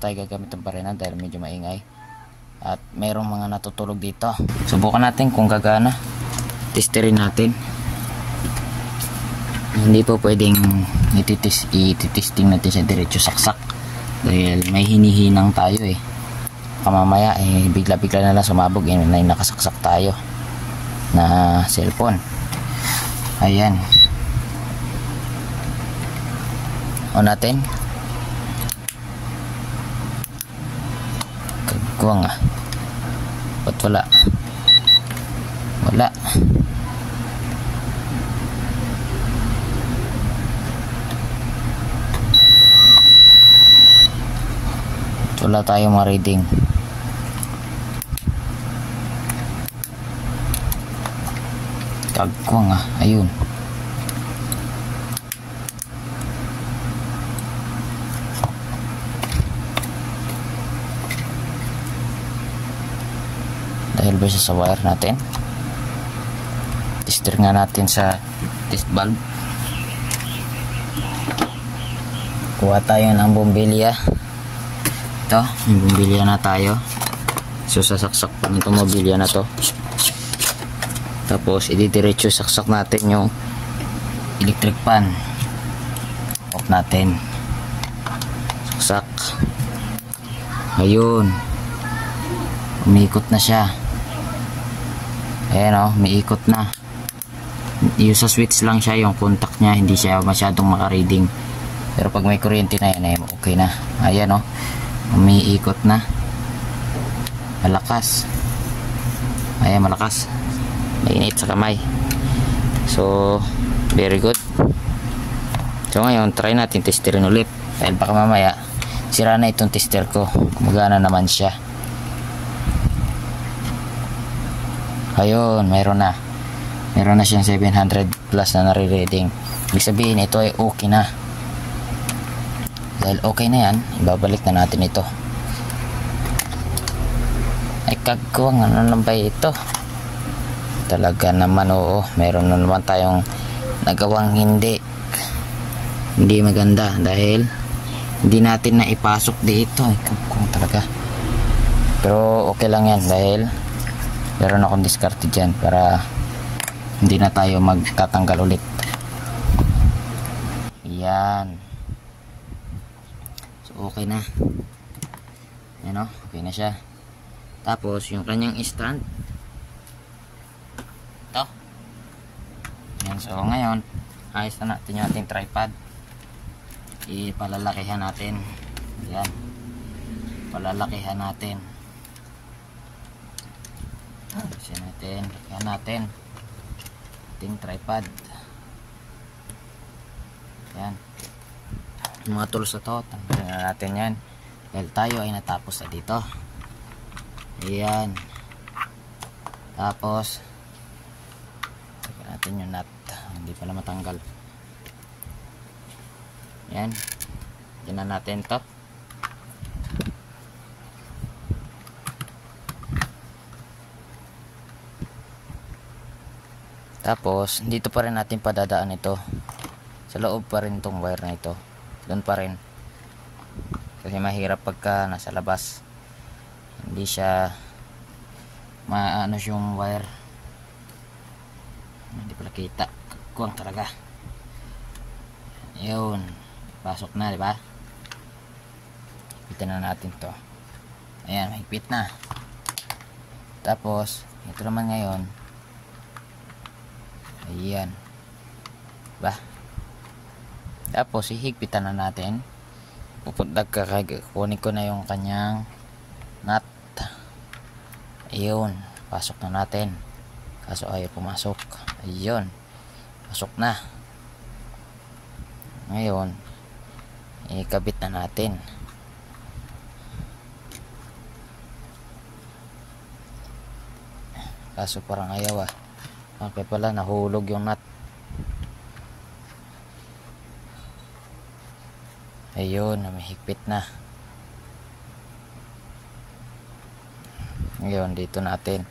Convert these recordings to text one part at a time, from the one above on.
tayo gagamit ng barena dahil medyo maingay at mayroong mga natutulog dito. Subukan natin kung gagana. Testerin natin. Hindi po pwedeng ititesting natin sa diretso saksak dahil may hinihinang tayo eh. Kamamaya bigla-bigla na lang sumabog na nakasaksak tayo na cellphone. Ayan, on natin. Kagwang ba't wala tayong ma-reading. Kagwang ayun. Dahil ba sa wire natin, tester nga natin sa test valve. Kuha tayo ng bumbilya. Ito, yung bumbilya na tayo. So sasaksak pa nitong bumbilya na to. Tapos ididiretso saksak natin yung electric pan. Off natin. Saksak. Ayun, umiikot na siya. Ayan o, umiikot na. Yung sa switch lang siya, yung contact niya hindi siya masyadong makareading. Pero pag may kuryente na yan, okay na. Ayan o, umiikot na. Malakas. Ayan, malakas. Mainit sa kamay. So very good. So ngayon try natin testerin ulit dahil baka mamaya sira na itong tester ko. Gumagana naman siya. Ayun, meron na siyang 700 plus na nare-reading. Ibig sabihin ito ay okay na. Dahil okay na yan, ibabalik na natin ito. Ay kagwang, ano lang ba ito? Talaga naman, oo, meron na naman tayong nagawang hindi maganda dahil hindi natin na ipasok dito. Kung talaga, pero okay lang yan dahil meron akong diskarte dyan para hindi na tayo magtatanggal ulit. Yan, so okay na yan o, okay na siya. Tapos yung kanyang stand ito. Yan, so ngayon ayos na natin yung ating tripod. Ipalalakihan natin. Yan, palalakihan natin. Lakihan natin ating tripod. Yan, yung mga tools na to tanggalin na natin yan dahil tayo ay natapos na dito. Ayan, tapos natin yung nut, hindi pala matanggal. Yan, yan na natin to. Tapos dito pa rin natin padadaan ito, sa loob pa rin itong wire na ito, doon pa rin kasi mahirap pagka nasa labas, hindi siya maano yung wire, hindi pala kita. Kuwang talaga. Ayun, pasok na, diba? Hipitan na natin to. Ayan, mahigpit na. Tapos ito naman ngayon, ayan, diba? Tapos hihigpitan na natin. Kunin ko na yung kanyang nut. Ayun, pasok na natin. Kaso ayaw pumasok. Ayun, pasok na. Ngayon ikabit na natin. Kaso parang ayaw okay pala, nahulog yung nut. Ayun, namihigpit na. Ngayon dito natin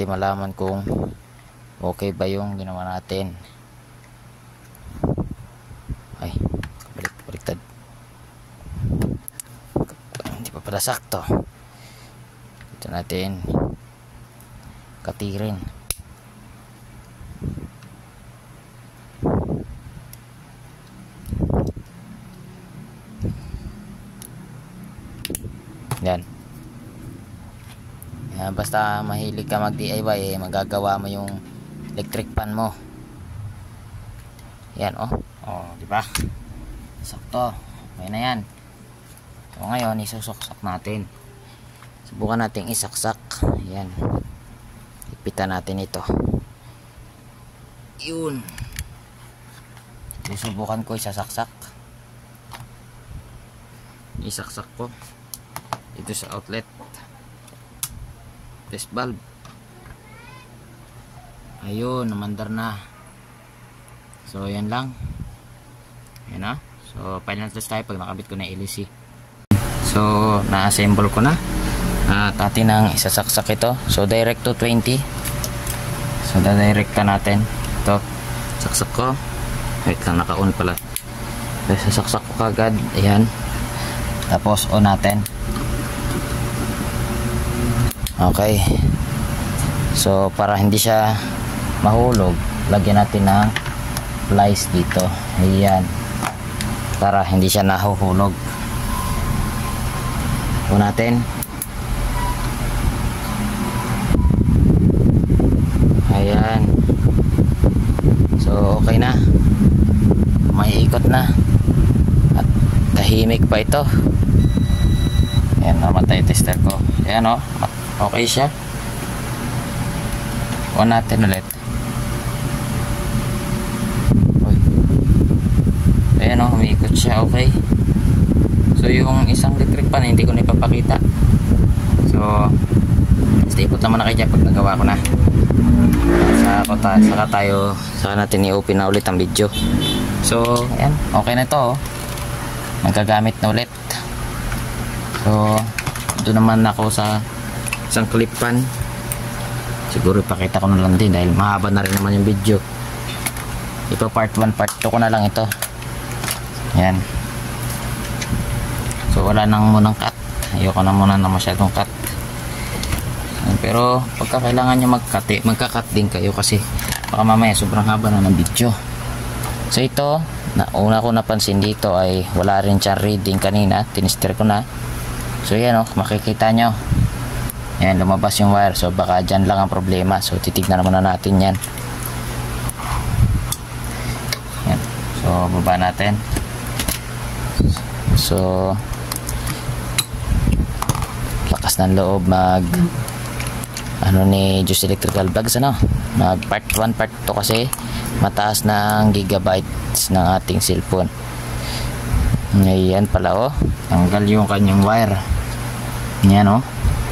malaman kung okay ba yung ginawa natin. Ay, baliktad. para sakto. Ito natin katirin. Yan. Yan, basta mahilig ka mag DIY magagawa mo yung electric pan mo. Yan di ba? Sakto. Okay na yan. So ngayon isusuksak natin. Subukan natin isaksak. Yan. Ipitan natin ito. Yun. Susubukan ko isasaksak. Isaksak ko ito sa outlet test valve. Ayun, namandar na. So yan lang. Yan na. So final test tayo pag nakabit ko na LEC. So na-assemble ko na at atin ang isasaksak ito. So direct to 20. So dadirekta natin ito. Saksak ko. Wait lang, naka-on pala. So sasaksak ko kagad. Ayan. Tapos on natin. Okay. So para hindi siya mahulog, lagyan natin ng plies dito. Ayan. Para hindi siya nahuhulog. On natin. Ayan. So okay na. May ikot na. At tahimik pa ito. Ayan, namatay tester ko. Ayan okay siya. On natin ulit. Ayan umiikot siya. Okay. So yung isang electric pan hindi ko na ipapakita. So stay put naman na kayo dyan pag nagawa ko na. Saka natin i-open na ulit ang video. So ayan, okay na ito. Nagagamit na ulit. So doon naman ako sa isang clip pan. Siguro ipakita ko na lang din dahil mahaba na rin naman yung video. Ito part 1, part 2 ko na lang ito. Ayan. So wala nang munang cut. Ayoko na muna na masyadong cut. Pero pagka kailangan nyo magka-cut din kayo kasi baka mamaya sobrang haba na ng video. So ito, una ko napansin dito ay wala rin siyang reading kanina. Tinister ko na. So yan makikita nyo. Yan, lumabas yung wire. So baka dyan lang ang problema. So titignan muna natin yan. Yan. So baba natin. So lakas ng loob ni Juice Electrical Vlogs mag part 1 part 2 kasi mataas ng gigabytes ng ating cellphone. Ngayon pala tanggal yung kanyang wire. Yan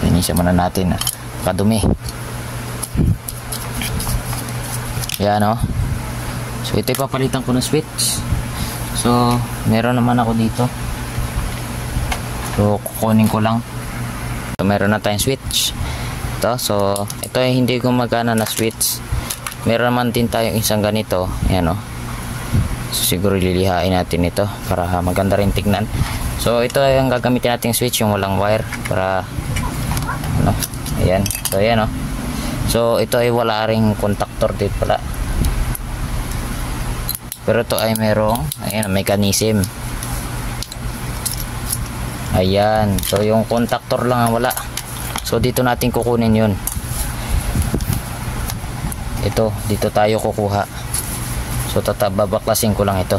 Linisan muna natin. Kadumi. Yan So ito ipapalitan ko ng switch. So meron naman ako dito. So kukunin ko lang. So meron na tayong switch. So ito ay hindi gumagana na switch. Meron naman din tayong isang ganito. Ayan So siguro lilihain natin ito para maganda rin tignan. So ito ay ang gagamitin nating switch, yung walang wire para ayan. So ayan So ito ay wala ring contactor dito pala. Pero ito ay merong mechanism. Ayan. So yung contactor lang ang wala. So dito natin kukunin yun. Ito, dito tayo kukuha. So babaklasin ko lang ito.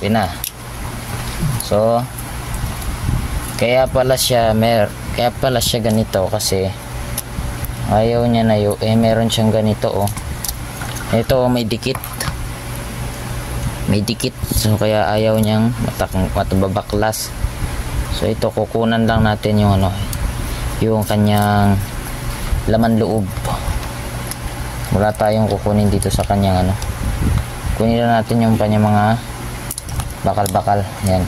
Okay na. So kaya pala siya Kaya pala siya ganito kasi ayaw niya na yun. Meron siyang ganito oh. Ito may dikit. May dikit. So kaya ayaw niyang matababaklas. So ito kukunan lang natin yung ano, yung kanyang laman loob. Wala tayong kukunin dito sa kanyang ano. Kunin lang natin yung kanyang mga bakal-bakal. Yan.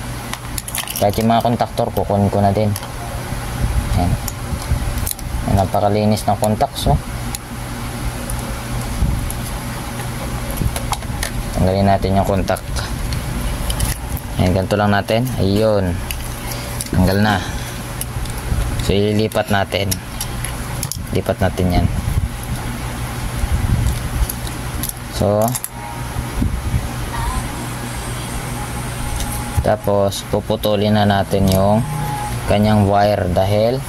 Kahit yung mga kontaktor kukunin ko na din. Yan. Yan, napakalinis ng contacts oh. Tanggalin natin yung contact. Yan, ganito lang natin. Ayun. Tanggal na. So ililipat natin. Lipat natin yan. So tapos puputulin na natin yung kanyang wire dahil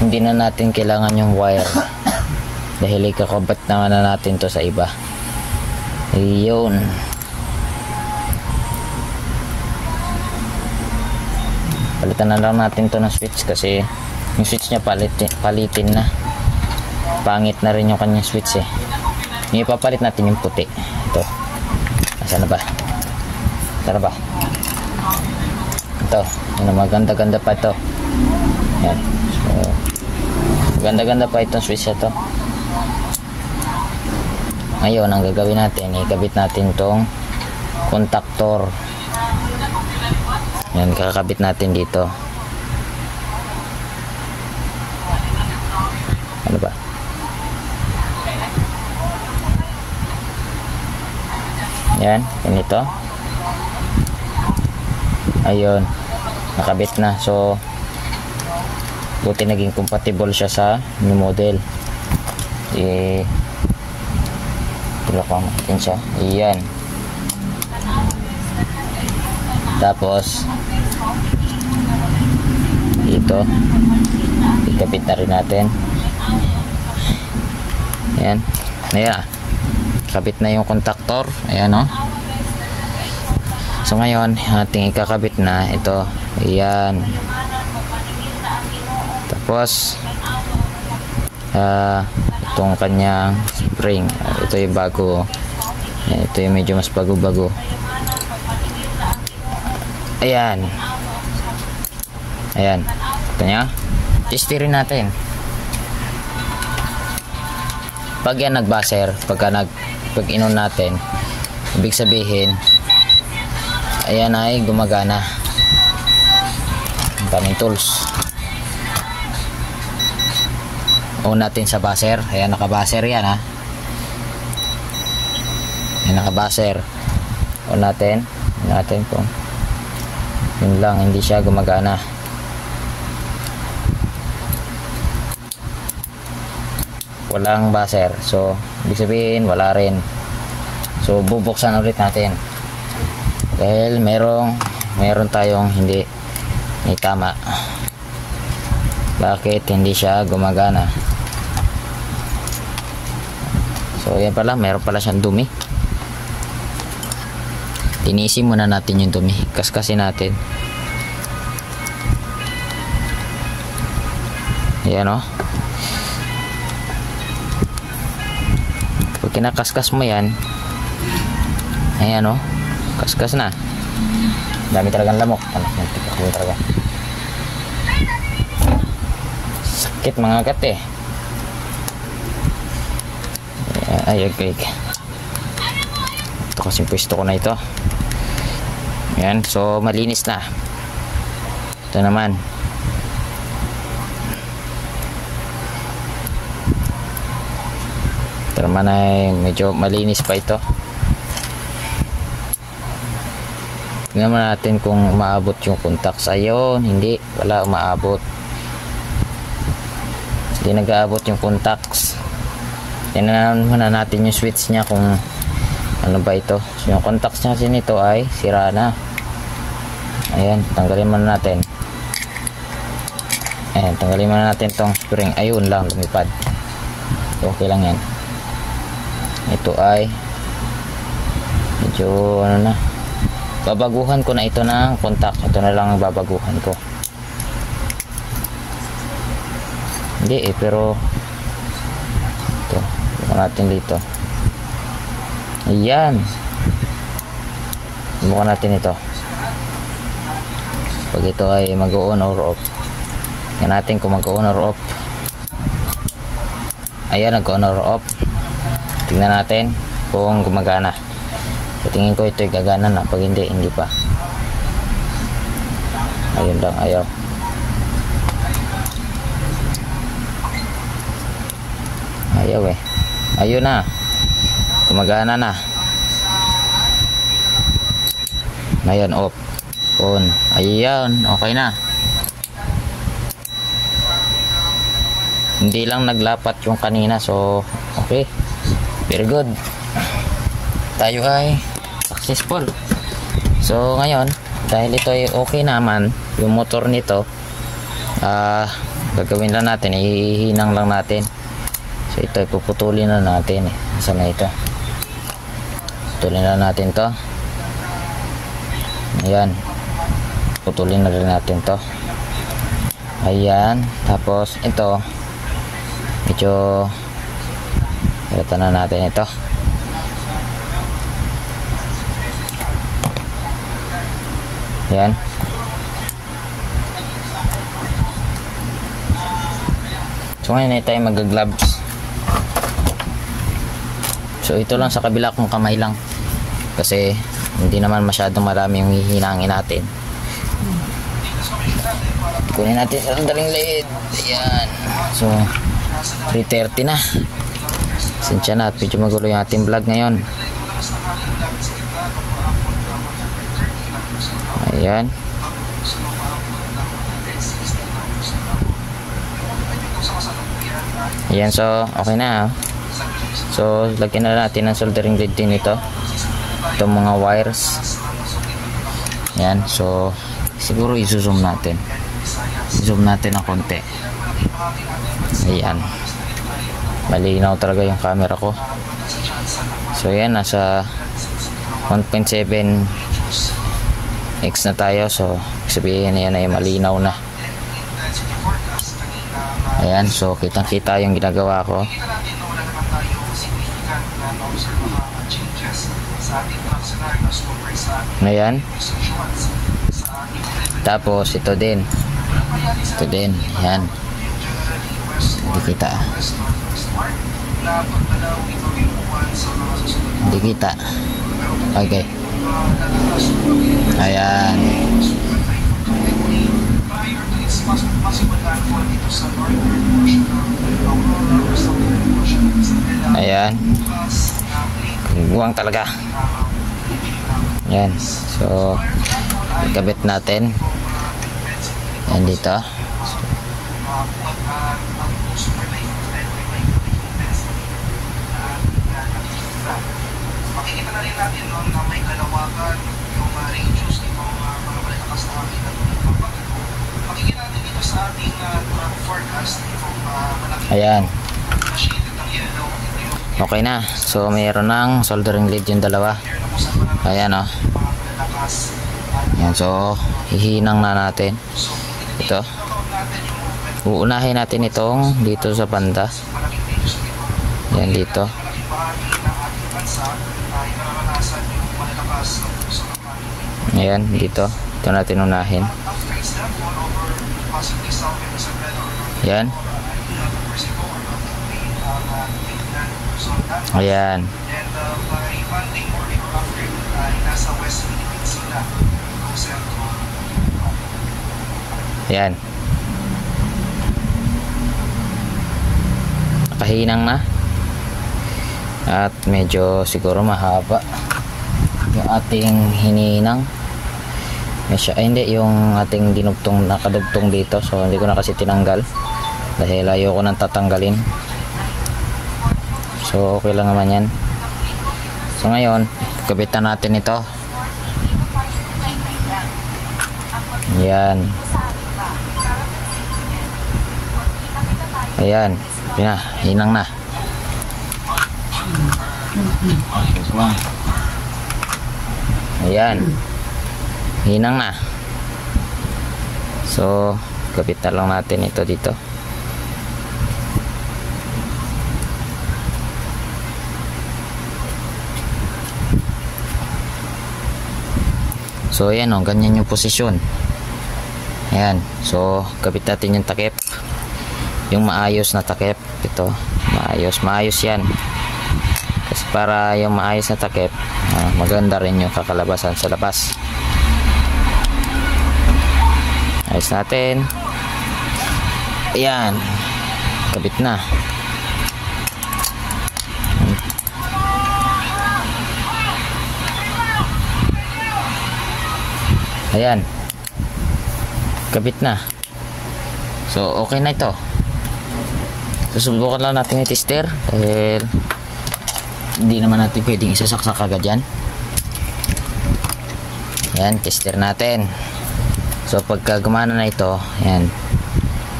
hindi na natin kailangan yung wire dahil ikakabat naman na natin to sa iba. Ayun. Palitan na lang natin to ng switch kasi yung switch niya palitin na. Pangit na rin yung kanyang switch eh. Yung ipapalit natin yung puti. Ito. Nasaan na ba? Tara ba? Ito. Yan, maganda-ganda pa ito. Yan. So, maganda-ganda pa itong switch ito. Ngayon, ang gagawin natin, ikabit natin itong contactor. Yan, kakabit natin dito. Ano ba? Yan, ganito. Ayun, nakabit na. So, buti naging compatible siya sa new model. Tulak natin siya. Ayan. Tapos dito ikabit na rin natin. Ayan. Ayan. Kabit na yung contactor. Ayan o. So ngayon ating ikakabit na ito. Ayan. Tapos itong kanyang spring, ito yung bago. Ito yung medyo mas bago-bago. Ayan. Ayan. Ito nyo. Testirin natin. Pag yan nag-buzzer, pag inon natin, ibig sabihin ayan ay gumagana. Ang daming tools. On natin sa buzzer. Ayan, naka-buzzer yan ha. Ayan, naka-buzzer. On natin. On natin kung yun lang, hindi siya gumagana. Walang buzzer. So, ibig sabihin, wala rin. So, bubuksan ulit natin. Dahil meron tayong hindi tama. Bakit hindi siya gumagana? So yan pala, meron pala siyang dumi. Tinisin muna natin yung dumi. Kaskasin natin. Ayan o. Pag kinakaskas mo yan, ayan o, kaskas na. Dami talagang lamok. Ano talaga. Sakit mga kat eh. Ay, okay. Ito kasing pwesto ko na ito. Ayan, so malinis na. Ito naman. Ito naman ay medyo malinis pa ito. Tingnan natin kung umaabot yung contacts. Ayun, hindi. Wala umaabot. Hindi nag-aabot yung contacts. Tingnan muna natin yung switch niya kung ano ba ito. So, yung contacts niya kasi nito ay sira na. Ayan, tanggalin muna natin. Ayan, tanggalin muna natin tong spring. Ayun lang, lumipad. Okay lang yan. Ito ay medyo ano na. Babaguhan ko na ito ng contact. Ito na lang ang babaguhan ko. Hindi eh, pero ito, bukan natin dito. Ayan, bukan natin ito. Pag ito ay mag-on or off, yan natin kung mag-on or off. Ayan, nag-on or off. Tingnan natin kung gumagana. So, tingin ko ito ay gagana na. Pag hindi, hindi pa. Ayun lang, ayaw. Ayaw eh. Ayun na, gumagana na. Ngayon off, on. Ayan, okay na. Hindi lang naglapat yung kanina, so okay, very good. Tayo ay successful. So ngayon, dahil ito ay okay naman yung motor nito, gagawin lang natin, ihinang lang natin. So ito ay puputulin na natin eh. Saan na ito? Putulin na natin to. Ayan, putulin na rin natin to. Ayan, tapos ito medyo ilatan na natin ito. Ayan, so ngayon ay tayo mag-gloves. So ito lang sa kabila kong kamay lang, kasi hindi naman masyadong marami yung hihinangin natin. Kunin natin sa sandaling lead. Ayan, so 3:30 na. Sinsya na at medyo magulo yung ating vlog ngayon. Ayan, ayan, so okay na. So lagyan na natin ng soldering lead din ito, itong mga wires. Ayan, so siguro i-zoom natin, zoom natin ng konti. Ayan, malinaw talaga yung camera ko. So ayan, nasa 1.7x na tayo, so sabihin yan ay malinaw na. Ayan, so kitang kita yung ginagawa ko. Ayan, tapos ito din, ayan, hindi kita, okay. Ayan, ayan, buwang talaga. Ayan, so ikabit natin yan dito. Makikita na rin natin noon na may kalawakan yung radius ng mga malalakas na makikita ng pagbabago. Makikita natin dito sa ating forecast itong malaki. Ayan, Na shaded ng yellow. okay na. So mayroon ng soldering lead yung dalawa. Ayan o. Ayan, so hihinang na natin ito. Uunahin natin itong dito sa banda. Ayan, dito. Ayan, dito. Ito natin unahin. Ayan. Ayan. Ayan. Nakahinang na. At medyo siguro mahaba yung ating hininang. Hindi, yung ating dinugtong, nakadugtong dito. So hindi ko na kasi tinanggal dahil ayoko nang tatanggalin. So okay lang naman yan. So ngayon, kabitan natin ito. Ayan. Ayan, hinang na. Ayan, hinang na. So kapitan lang natin ito dito. So ayan o, ganyan yung posisyon. Ayan, so kapit natin yung takip, yung maayos na takip. Ito, maayos yan, kasi para yung maayos na takip, maganda rin yung kakalabasan sa labas. Ayos natin. Ayan, kabit na. Ayan, kabit na. So okay na ito. Susubukan lang natin yung tester dahil hindi naman natin pwedeng isasaksak agad yan. Ayan, tester natin. So pagka gumana na ito, ayan,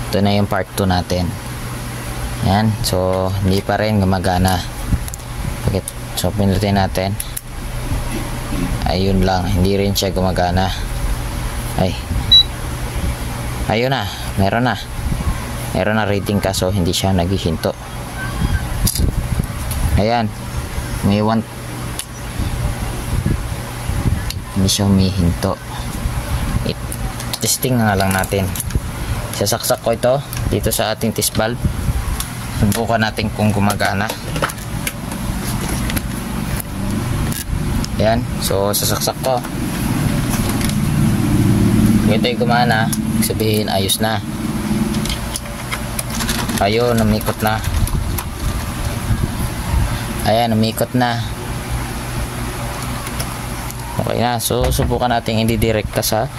ito na yung part 2 natin. Ayan, so hindi pa rin gumagana. So pinutin natin. Ayun lang, hindi rin siya gumagana. Ay, ayun na, meron na rating, kaso hindi siya naghihinto. Ayan, may hindi siya humihinto. Testing na lang natin. Sasaksak ko ito dito sa ating test valve. Subukan natin kung gumagana. Ayan, so sasaksak ko. Kung ito'y gumana, sabihin ayos na. Ayun, umikot na. Ayan, umikot na. Okay na, so subukan natin i-direkta sa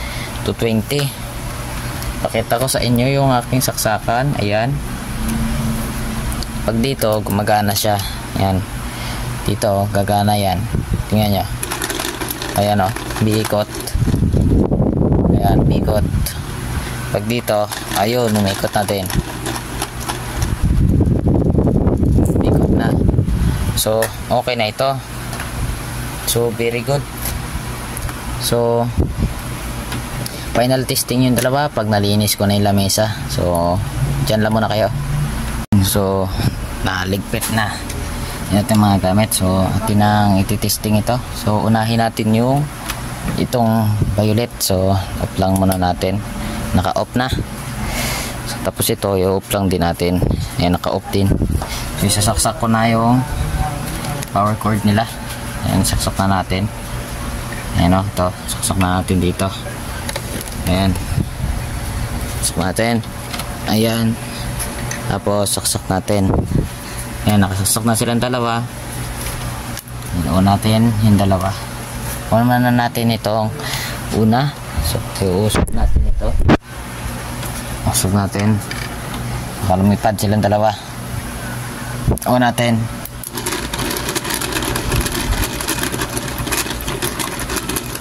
220. Pakita ko sa inyo yung aking saksakan. Ayan, pag dito gumagana siya. Ayan, dito gagana yan. Tingnan nyo. Ayan o, biikot. Ayan, biikot. Pag dito, ayun, umikot na din. Biikot na. So okay na ito. So very good. So final testing yung dalawa pag nalinis ko na yung lamesa. So dyan lang muna kayo. So naligpit na natin mga gamit. So atin ang ititesting ito. So unahin natin yung itong violet. So off lang muna natin. Naka off na. So, tapos ito i-off lang din natin. Ayan, naka off din. So isasaksak ko na yung power cord nila. Ayan, saksak na natin. Ayan o, ito, saksak na natin dito. Ayan, saksak natin. Ayan, tapos saksak natin. Ayan, nakasaksak na silang dalawa. Inuun natin yung dalawa. Kunin na natin itong una. So iusok natin ito. Usok natin para lumipad silang dalawa. Inuun natin.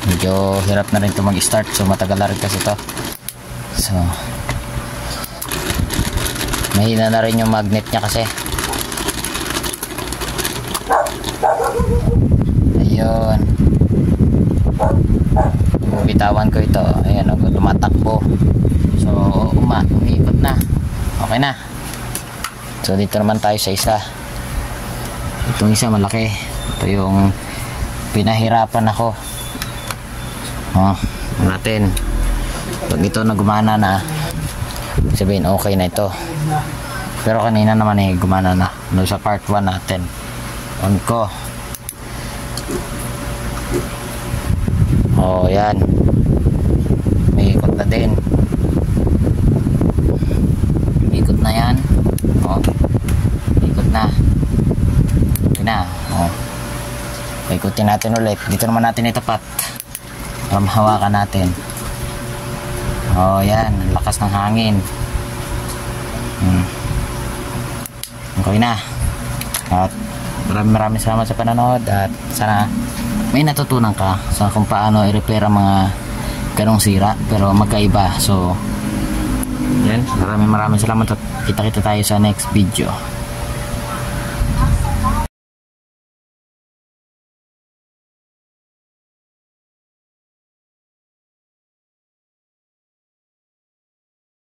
Medyo hirap na rin ito mag-start, so matagal na rin kasi ito. So mahina na rin yung magnet niya kasi. Ayun, bitawan ko ito. Ayan, tumatakbo. So umiikot na. Okay na. So dito naman tayo sa isa. Itong isa malaki. Ito yung pinahirapan ako. Natin pag ito na gumana na, sabihin okay na ito. Pero kanina naman gumana na no, sa part 1 natin. On ko. Yan, may ikot na din. Ikot na yan. Ikot na. Okay na. Ikutin natin ulit. Dito naman natin itapat para mahawakan natin. Yan, lakas ng hangin. Okay na. At maraming salamat sa panonood at sana may natutunan ka sa kung paano i-repair ang mga ganong sira pero magkaiba. So yan, maraming salamat at kita tayo sa next video.